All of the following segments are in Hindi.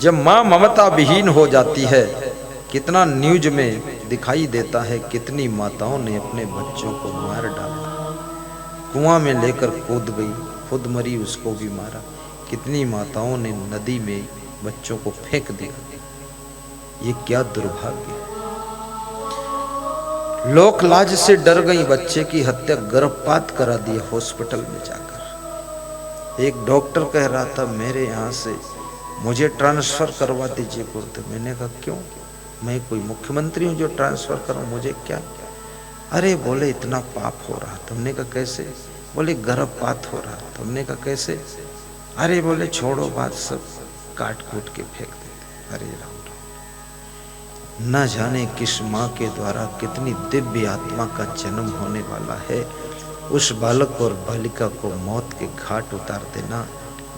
जब माँ ममता विहीन हो जाती है, कितना न्यूज में दिखाई देता है, कितनी माताओं ने अपने बच्चों को मार डाला, कुआं में लेकर कूद गई, खुद मरी, उसको भी मारा। कितनी माताओं ने नदी में बच्चों को फेंक दिया। ये क्या दुर्भाग्य। लोक लाज से डर गई, बच्चे की हत्या, गर्भपात करा दिया हॉस्पिटल में जाकर। एक डॉक्टर कह रहा था मेरे यहाँ से मुझे ट्रांसफर करवा दीजिए गुर्दे। मैंने कहा क्यों, मैं कोई मुख्यमंत्री हूँ जो ट्रांसफर करूँ, मुझे क्या। अरे बोले इतना पाप हो रहा। तुमने कहा कैसे। बोले गर्भपात हो रहा। तुमने कहा कैसे। अरे बोले छोड़ो बात, सब काट कूट के फेंक देते। अरे राम, न जाने किस माँ के द्वारा कितनी दिव्य आत्मा का जन्म होने वाला है। उस बालक और बालिका को मौत के घाट उतार देना,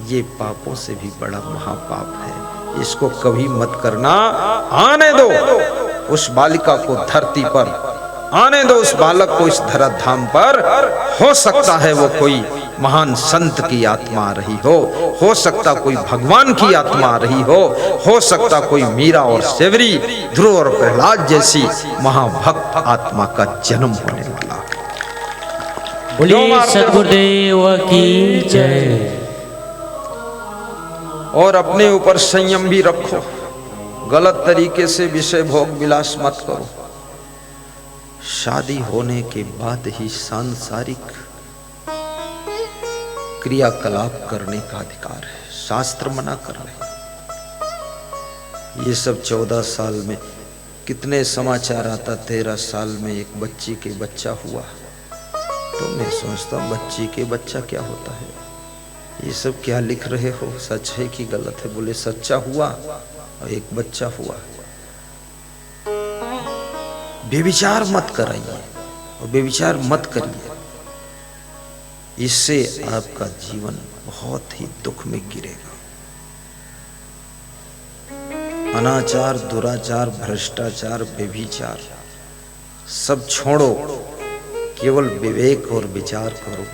ये पापों से भी बड़ा महापाप है। इसको कभी मत करना। आने दो उस बालिका को धरती पर, आने दो उस बालक को इस धराधाम पर। हो सकता है वो कोई महान संत की आत्मा आ रही हो सकता कोई भगवान की आत्मा आ रही हो सकता कोई मीरा और सेवरी, ध्रुव और प्रहलाद जैसी महाभक्त आत्मा का जन्म होने वाला। बोलिए सद्गुरुदेव की जय। और अपने ऊपर संयम भी रखो, गलत तरीके से विषय भोग विलास मत करो। शादी होने के बाद ही सांसारिक क्रियाकलाप करने का अधिकार है, शास्त्र मना कर रहे। ये सब 14 साल में कितने समाचार आता, 13 साल में एक बच्ची के बच्चा हुआ। तो मैं सोचता हूँ बच्ची के बच्चा क्या होता है, ये सब क्या लिख रहे हो, सच है कि गलत है। बोले सच्चा हुआ और एक बच्चा हुआ। बेविचार मत कराइए और बेविचार मत करिए, इससे आपका जीवन बहुत ही दुख में गिरेगा। अनाचार, दुराचार, भ्रष्टाचार, व्यभिचार सब छोड़ो, केवल विवेक और विचार करो।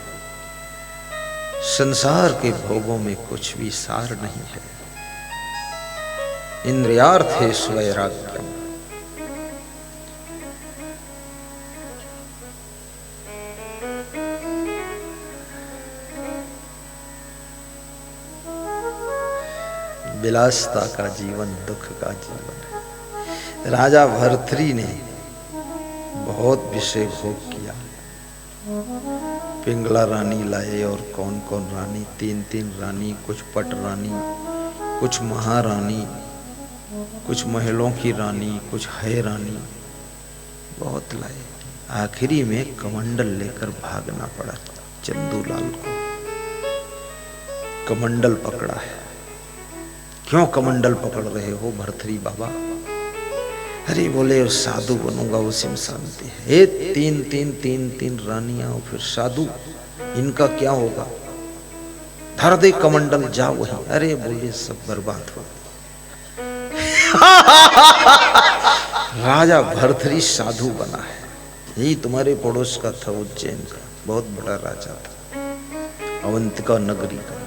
संसार के भोगों में कुछ भी सार नहीं है। इंद्रियार्थेषु वैराग्यम। विलासता का जीवन दुख का जीवन है। राजा भर्तृहरि ने बहुत विषय भोग किया। पिंगला रानी लाए और कौन कौन रानी, 3 रानी, कुछ पट रानी, कुछ महारानी, कुछ महलों की रानी, कुछ है रानी, बहुत लाए। आखिरी में कमंडल लेकर भागना पड़ा चंदूलाल को। कमंडल पकड़ा है। क्यों कमंडल पकड़ रहे हो भर्तृहरि बाबा। अरे बोले साधु बनूंगा उसी में शांति है। 3 रानियां और फिर साधु, इनका क्या होगा। धर दे कमंडल, जा वहीं। अरे बोले सब बर्बाद हो। राजा भर्तृहरि साधु बना है। यही तुम्हारे पड़ोस का था, उज्जैन का बहुत बड़ा राजा था, अवंतिका नगरी का।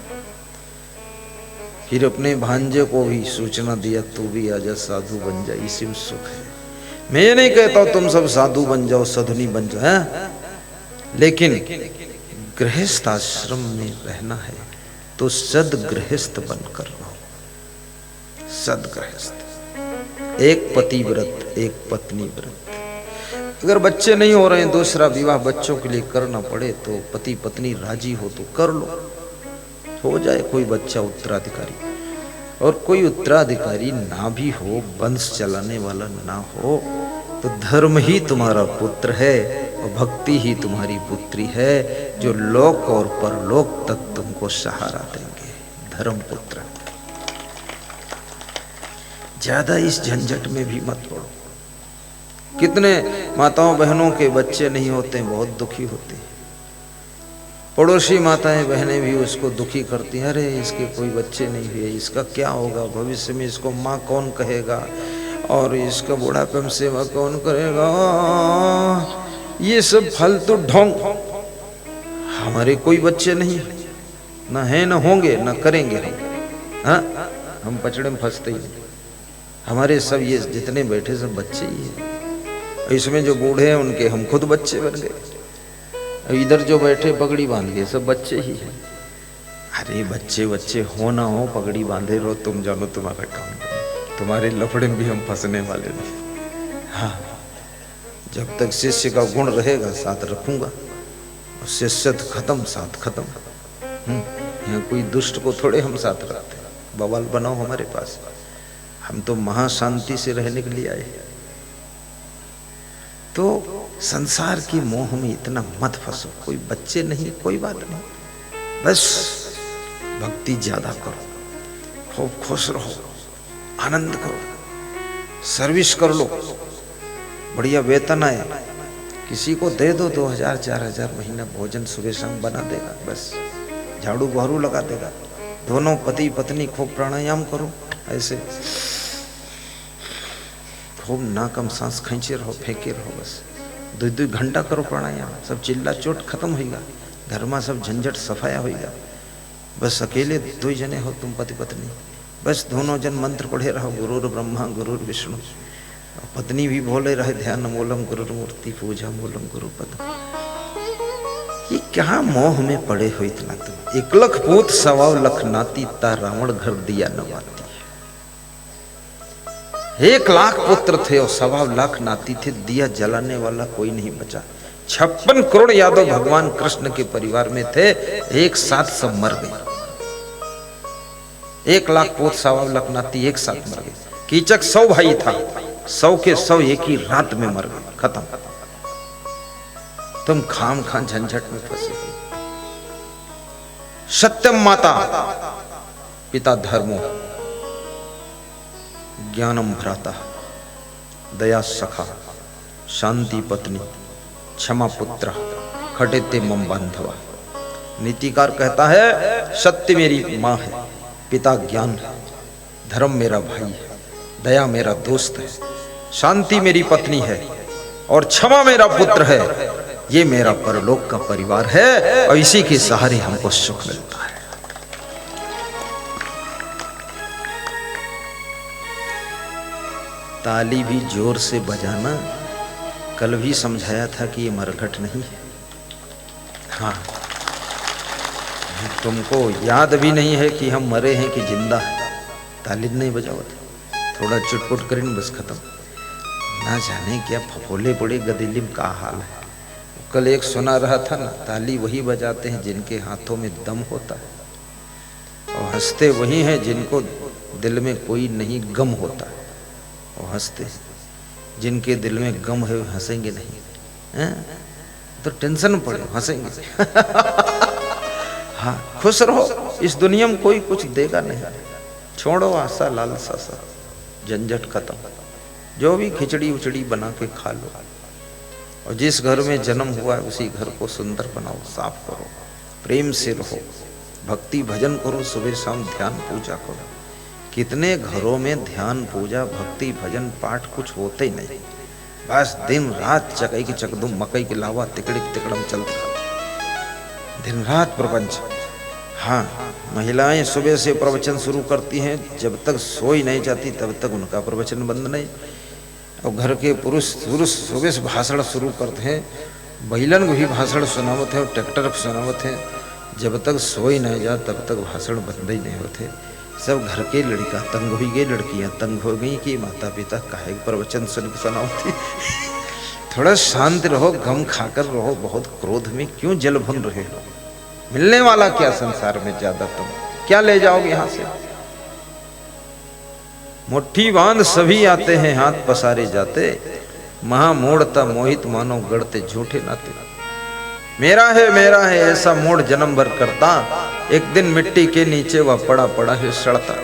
फिर अपने भांजे को भी सूचना दिया, तू भी आजा, साधु बन जा, इसी में सुख है। मैं ये नहीं कहता तुम सब साधु बन जाओ, साधुनी बन जाओ, है? लेकिन गृहस्थ आश्रम में रहना है तो सदगृहस्थ बनकर रहो। सदगृहस्थ, एक पतिव्रत, एक पत्नी व्रत। अगर बच्चे नहीं हो रहे हैं, दूसरा विवाह बच्चों के लिए करना पड़े तो पति पत्नी राजी हो तो कर लो, हो जाए कोई बच्चा उत्तराधिकारी। और कोई उत्तराधिकारी ना भी हो, वंश चलाने वाला ना हो, तो धर्म ही तुम्हारा पुत्र है और भक्ति ही तुम्हारी पुत्री है, जो लोक और परलोक तक तुमको सहारा देंगे। धर्म पुत्र। ज्यादा इस झंझट में भी मत पड़ो। कितने माताओं बहनों के बच्चे नहीं होते, बहुत दुखी होते हैं। पड़ोसी माताएं बहनें भी उसको दुखी करती हैं, अरे इसके कोई बच्चे नहीं हुए, इसका क्या होगा, भविष्य में इसको माँ कौन कहेगा, और इसका बुढ़ापे में सेवा कौन करेगा। ये सब फालतू ढोंग। हमारे कोई बच्चे नहीं, ना है, ना होंगे, ना करेंगे हम। हाँ, हम पचड़े में फंसते ही नहीं। हमारे सब ये जितने बैठे सब बच्चे ही हैं। इसमें जो बूढ़े हैं उनके हम खुद बच्चे बन गए। इधर जो बैठे पगड़ी बांध के सब बच्चे ही हैं। अरे बच्चे बच्चे हो ना हो, पगड़ी बांधे रहो, तुम जानो तुम्हारा काम। तुम्हारे लफड़े में भी हम फंसने वाले नहीं। हाँ, जब तक शिष्य का गुण रहेगा साथ रखूंगा, और शिष्यत खत्म साथ खत्म। यहाँ कोई दुष्ट को थोड़े हम साथ रखते। बवाल बनाओ हमारे पास, हम तो महाशांति से रहने के लिए आए। तो संसार की मोह में इतना मत फंसो। कोई बच्चे नहीं, कोई बात नहीं, बस भक्ति ज्यादा करो, खूब खुश रहो, आनंद करो, सर्विस कर लो, बढ़िया वेतन आए, किसी को दे दो 2000 4000 महीना, भोजन सुबह शाम बना देगा, बस झाड़ू बहरू लगा देगा। दोनों पति पत्नी खूब प्राणायाम करो, ऐसे खूब नाकम सांस खींचे रहो, फेंके रहो, बस 2-2 घंटा करो प्राणायाम। सब चिल्ला चोट खत्म होगा, घर में सब झंझट सफाया होगा। बस अकेले 2 जने हो तुम पति पत्नी, बस दोनों जन मंत्र पढ़े रहो, गुरुर ब्रह्मा गुरुर विष्णु। पत्नी भी बोले रहे ध्यान मूलम गुरुर मूर्ति पूजा मूलम गुरुपद। ये क्या मोह में पड़े हो इतना तुम। 1 लाख पूत 1.25 लाख नाती, ता रावण घर दिया नवाती। 1 लाख पुत्र थे और 1.25 लाख नाती थे, दिया जलाने वाला कोई नहीं बचा। 56 करोड़ यादव भगवान कृष्ण के परिवार में थे, एक साथ सब मर गए। 1 लाख पुत्र 1.25 लाख नाती एक साथ मर गए। कीचक 100 भाई था, 100 के 100 एक ही रात में मर गए, खत्म। तुम खाम खान झंझट में फंसे। सत्यम माता पिता धर्मो, ज्ञानम भ्राता, दया सखा, शांति पत्नी, क्षमा पुत्र, खटेते मम बांधवा। नीतिकार कहता है सत्य मेरी माँ है, पिता ज्ञान है, धर्म मेरा भाई है, दया मेरा दोस्त है, शांति मेरी पत्नी है और क्षमा मेरा पुत्र है। ये मेरा परलोक का परिवार है और इसी के सहारे हमको सुख मिलता है। ताली भी जोर से बजाना। कल भी समझाया था कि ये मरघट नहीं है। हाँ, तुमको याद भी नहीं है कि हम मरे हैं कि जिंदा है। ताली नहीं बजाओ, थोड़ा चुटपुट करें बस खत्म। ना जाने क्या फफोले पड़े गदिलिम का हाल है। कल एक सुना रहा था ना, ताली वही बजाते हैं जिनके हाथों में दम होता है, और हंसते वही हैं जिनको दिल में कोई नहीं गम होता है। और हंसते जिनके दिल में गम है हंसेंगे नहीं, हैं? तो टेंशन पड़े हंसेंगे। हाँ, खुश रहो, इस दुनिया में कोई कुछ देगा नहीं। छोड़ो आशा लालसा सा, झंझट खत्म। जो भी खिचड़ी उचड़ी बना के खा लो, और जिस घर में जन्म हुआ है उसी घर को सुंदर बनाओ, साफ करो, प्रेम से रहो, भक्ति भजन करो, सुबह शाम ध्यान पूजा करो। कितने घरों में ध्यान पूजा भक्ति भजन पाठ कुछ होते ही नहीं, बस दिन रात चकई की चकदुम मकई के लावा तिकड़ी तिकड़म चलता, दिन रात प्रपंच। हाँ, महिलाएं सुबह से प्रवचन शुरू करती हैं, जब तक सोई नहीं जाती तब तक उनका प्रवचन बंद नहीं। और घर के पुरुष सुबह से भाषण शुरू करते हैं, महिलन को भी भाषण सुनावत है और ट्रैक्टर सुनावत है, जब तक सोई नहीं जा तब तक भाषण बंद ही नहीं होते। सब घर के लड़का तंग हो गई, लड़कियां तंग हो गई कि माता पिता काहे प्रवचन सुनावती। थोड़ा शांत रहो, गम खाकर रहो, बहुत क्रोध में क्यों जल भुन रहे हो। मिलने वाला क्या संसार में ज्यादा, तुम क्या ले जाओगे यहां से। मुट्ठी बांध सभी आते हैं, हाथ पसारे जाते, महा मोड़ता मोहित मानो गढ़ते झूठे नाते। मेरा है ऐसा मोड़ जन्म भर करता, एक दिन मिट्टी के नीचे वह पड़ा पड़ा है सड़ता।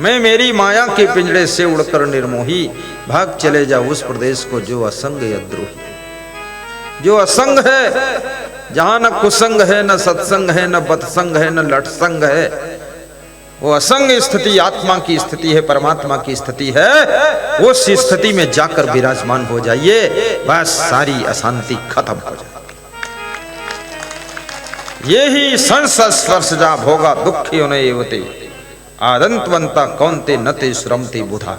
मैं मेरी माया के पिंजड़े से उड़कर निर्मोही, भाग चले जा उस प्रदेश को जो असंग या द्रोही। जो असंग है, जहां न कुसंग है, न सत्संग है, न बतसंग है, न लटसंग है, वो असंग स्थिति आत्मा की स्थिति है, परमात्मा की स्थिति है। उस स्थिति में जाकर विराजमान हो जाइए, बस सारी अशांति खत्म हो जाए। ये ही संस स्पर्श जा भोगा दुखी होने एवते, आदंतवंता कौनते नते श्रमते बुधा।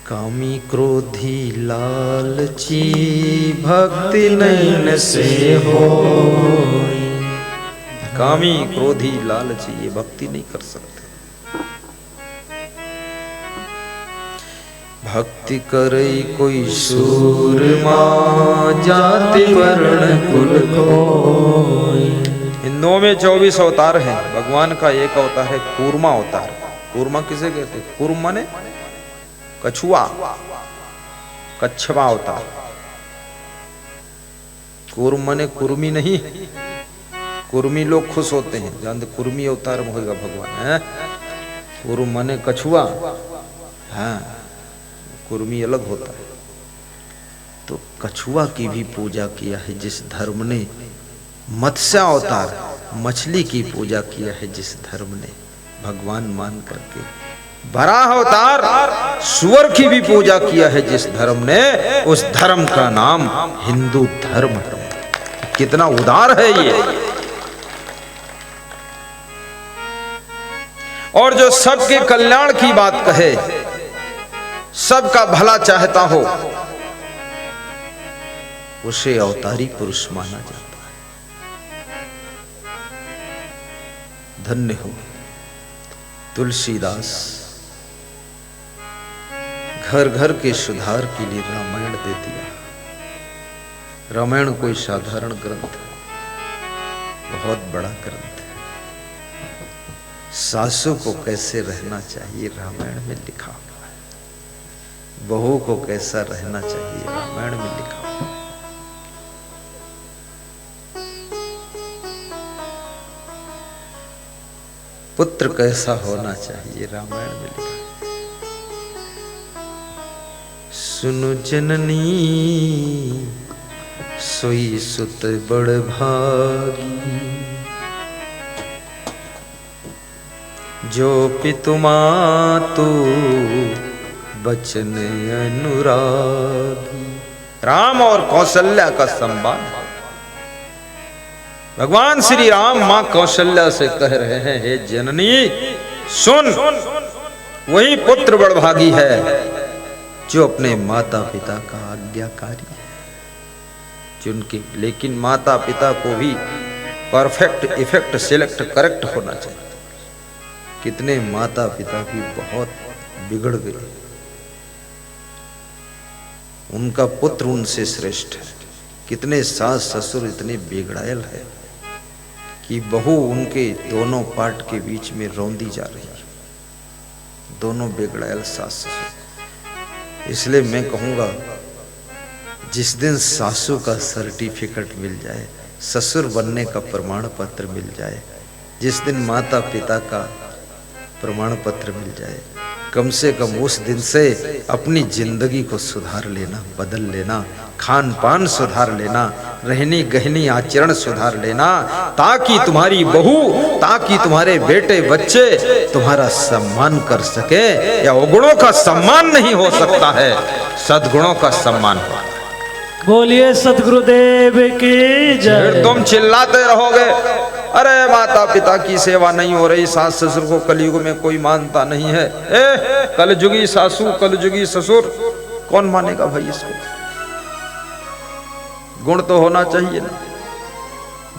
कामी क्रोधी लालची भक्ति नैन से हो। कामी क्रोधी लालची ये भक्ति नहीं कर सकते। भक्ति करे कोई सूरमा जाति वर्ण कुल कोई। इन 9 में 24 अवतार हैं। भगवान का एक अवतार है कूर्मा अवतार। कूर्मा किसे कहते हैं? कूर्म माने कछुआ, कच्छवा अवतार। कूर्म माने कुर्मी नहीं। कुर्मी लोग खुश होते हैं, जानते कुर्मी अवतार में होगा भगवान है। कूर्म माने कछुआ, हाँ कुर्मी अलग होता है। तो कछुआ की भी पूजा किया है जिस धर्म ने। मत्स्य अवतार, मछली की पूजा किया है जिस धर्म ने भगवान मान करके। वराह अवतार, सुअर की भी पूजा किया है जिस धर्म ने, उस धर्म का नाम हिंदू धर्म है। कितना उदार है ये। और जो सबके कल्याण की बात कहे, सबका भला चाहता हो, उसे अवतारी पुरुष माना जाता है। धन्य हो तुलसीदास, घर घर के सुधार के लिए रामायण दे दिया। रामायण कोई साधारण ग्रंथ है, बहुत बड़ा ग्रंथ है। सासू को कैसे रहना चाहिए रामायण में लिखा हुआ है। बहू को कैसा रहना चाहिए रामायण में लिखा हुआ है। पुत्र कैसा होना चाहिए रामायण में लिखा है। सुनु जननी सोई सुत बड़ भागी, जो पितु मातु बचन अनुरागी। राम और कौशल्या का संवाद। भगवान श्री राम मां कौशल्या से कह रहे हैं, हे जननी सुन, वही पुत्र बड़भागी है जो अपने माता पिता का आज्ञाकारी है। जिनके लेकिन माता पिता को भी परफेक्ट, इफेक्ट, सिलेक्ट, करेक्ट होना चाहिए। कितने माता पिता भी बहुत बिगड़ गए, उनका पुत्र उनसे श्रेष्ठ है। कितने सास ससुर इतने बिगड़ायल है कि बहू उनके दोनों पार्ट के बीच में रौंदी जा रही है। दोनों बिगड़ायल सास ससुर। इसलिए मैं कहूंगा, जिस दिन सासू का सर्टिफिकेट मिल जाए, ससुर बनने का प्रमाण पत्र मिल जाए, जिस दिन माता पिता का प्रमाण पत्र मिल जाए, कम से कम उस दिन से अपनी जिंदगी को सुधार लेना, बदल लेना, खान पान सुधार लेना, रहनी गहनी आचरण सुधार लेना, ताकि तुम्हारी बहू, ताकि तुम्हारे बेटे बच्चे तुम्हारा सम्मान कर सके। या अवगुणों का सम्मान नहीं हो सकता है, सद्गुणों का सम्मान हो। बोलिए सतगुरुदेव की जय। तुम चिल्लाते रहोगे, अरे माता पिता की सेवा नहीं हो रही, सास ससुर को कलयुग में कोई मानता नहीं है। कलयुगी सासू, कलयुगी ससुर, कौन मानेगा भाई इसको? गुण तो होना चाहिए ना।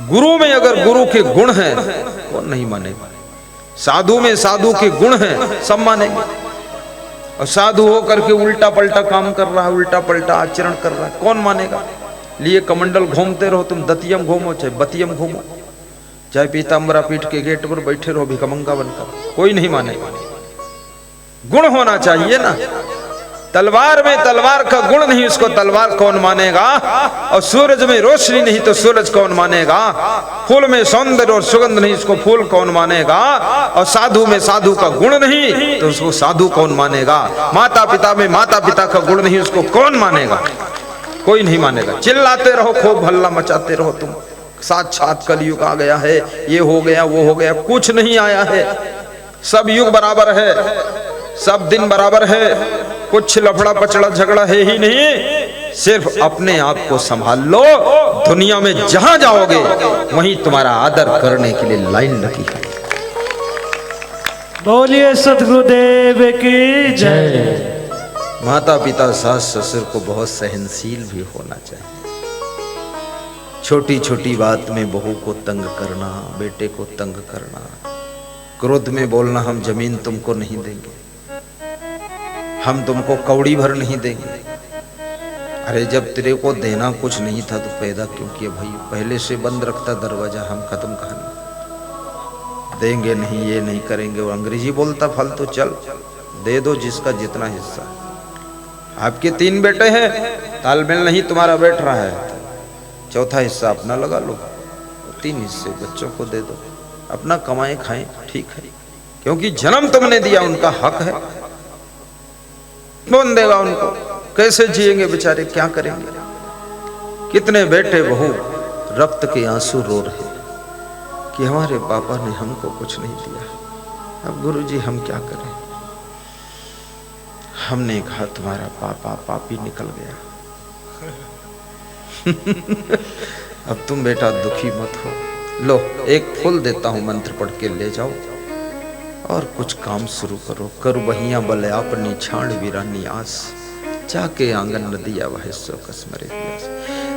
गुरु में अगर गुरु के गुण हैं, कौन नहीं मानेगा? साधु में साधु के गुण हैं, सब मानेंगे। और साधु हो करके उल्टा पलटा काम कर रहा है, उल्टा पलटा आचरण कर रहा है, कौन मानेगा? लिए कमंडल घूमते रहो, तुम दतियम घूमो चाहे बतियम घूमो, चाहे पीताम्बरा पीठ के गेट पर बैठे रहो भिखमंगा बनकर, कोई नहीं मानेगा। गुण होना चाहिए ना। तलवार में तलवार का गुण नहीं, उसको तलवार कौन मानेगा? और सूरज में रोशनी नहीं तो सूरज कौन मानेगा? फूल में सौंदर्य और सुगंध नहीं, उसको फूल कौन मानेगा? और साधु में साधु का गुण नहीं तो उसको साधु कौन मानेगा? माता पिता में माता पिता का गुण नहीं, उसको कौन मानेगा? कोई नहीं मानेगा। चिल्लाते रहो, खूब हल्ला मचाते रहो तुम, साक्षात कलयुग आ गया है, ये हो गया वो हो गया, कुछ नहीं आया है। सब युग बराबर है, सब दिन बराबर है, कुछ लफड़ा पचड़ा झगड़ा है ही नहीं। सिर्फ अपने आप को संभाल लो, दुनिया में जहां जाओगे वहीं तुम्हारा आदर करने के लिए लाइन लगी है। बोलिए सतगुरुदेव की जय। माता पिता सास ससुर को बहुत सहनशील भी होना चाहिए। छोटी छोटी बात में बहू को तंग करना, बेटे को तंग करना, क्रोध में बोलना हम जमीन तुमको नहीं देंगे, हम तुमको कौड़ी भर नहीं देंगे। अरे जब तेरे को देना कुछ नहीं था तो पैदा क्यों किया भाई? पहले से बंद रखता दरवाजा, हम खत्म कहानी। देंगे नहीं, ये नहीं करेंगे। वो अंग्रेजी बोलता फालतू, चल दे दो जिसका जितना हिस्सा। आपके 3 बेटे हैं, तालमेल नहीं तुम्हारा बैठ रहा है, चौथा हिस्सा अपना लगा लो, 3 हिस्से बच्चों को दे दो, अपना कमाए खाएं, ठीक है। क्योंकि जन्म तुमने दिया, उनका हक है। कौन देगा उनको? कैसे जिएंगे बेचारे, क्या करेंगे? कितने बेटे बहू रक्त के आंसू रो रहे कि हमारे पापा ने हमको कुछ नहीं दिया। अब गुरुजी हम क्या करें? हमने कहा तुम्हारा पापा पापी निकल गया। अब तुम बेटा दुखी मत हो, लो एक फूल देता हूं, मंत्र पढ़ के ले जाओ और कुछ काम शुरू करो। कर बहिया बले अपनी छाड़ वीरानी आस, जाके आंगन नदिया वह सो कसमरे प्यास।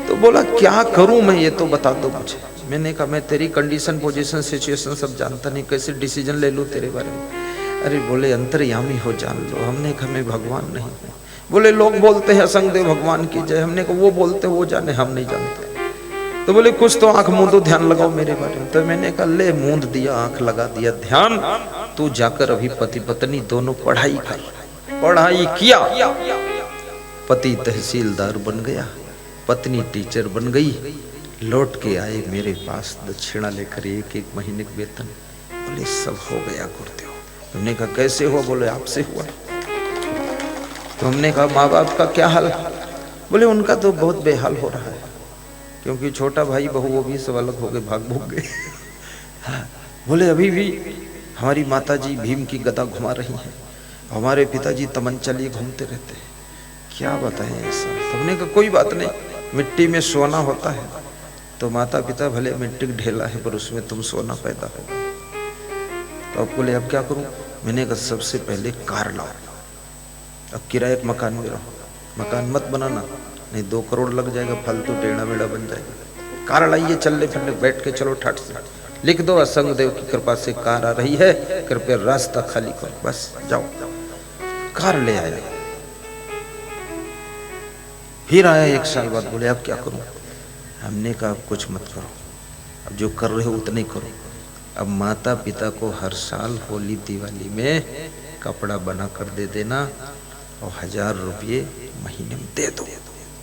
तो बोला क्या करूं मैं, ये तो बता दो मुझे। मैंने कहा मैं तेरी कंडीशन, पोजीशन, सिचुएशन सब जानता नहीं, कैसे डिसीजन ले लूं तेरे बारे में? अरे बोले अंतर्यामी हो, जान लो। हमने कहा मैं भगवान नहीं हूं। बोले लोग बोलते हैं असंगदेव भगवान की जय। हमने कहा वो बोलते वो जाने, हम नहीं जानते। तो बोले कुछ तो आंख मूंद दो, ध्यान लगाओ मेरे बारे में। तो मैंने कहा ले मूंद दिया, आंख लगा दिया, ध्यान। तू जाकर अभी पति पत्नी दोनों पढ़ाई कर। पढ़ाई किया, पति तहसीलदार बन गया, पत्नी टीचर बन गई। लौट के आए मेरे पास दक्षिणा लेकर 1-1 महीने के वेतन। बोले सब हो गया गुरुदेव। हमने कहा कैसे हुआ? बोले आपसे हुआ। तो हमने कहा माँ बाप का क्या हाल? बोले उनका तो बहुत बेहाल हो रहा है, क्योंकि छोटा भाई बहू वो भी सब अलग हो गए, भाग भूग गए। बोले अभी भी हमारी माता जी भीम की गदा घुमा रही हैं, हमारे पिताजी तमंचा लिए घूमते रहते हैं। क्या बताएं ऐसा? हमने कहा कोई बात नहीं, मिट्टी में सोना होता है तो माता पिता भले मिट्टी ढेला है पर उसमें तुम सोना पैदा होगा। तो अब बोले अब क्या करूं? मैंने कहा सबसे पहले कार लाओ, अब किराए के मकान में रहो, मकान मत बनाना, नहीं 2 करोड़ लग जाएगा, फालतू टेढ़ा मेढ़ा बन जाएगा। कार लाइए, चलने फिरने बैठ के चलो, ठट से लिख दो असंगदेव की कृपा से कार आ रही है, कृपया रास्ता खाली करो, बस जाओ। कार ले आया। फिर आया 1 साल बाद। बोले अब क्या करूं? हमने कहा कुछ मत करो, अब जो कर रहे हो उतने करो। अब माता पिता को हर साल होली दिवाली में कपड़ा बना कर दे देना और 1000 रुपये महीने में दे दो।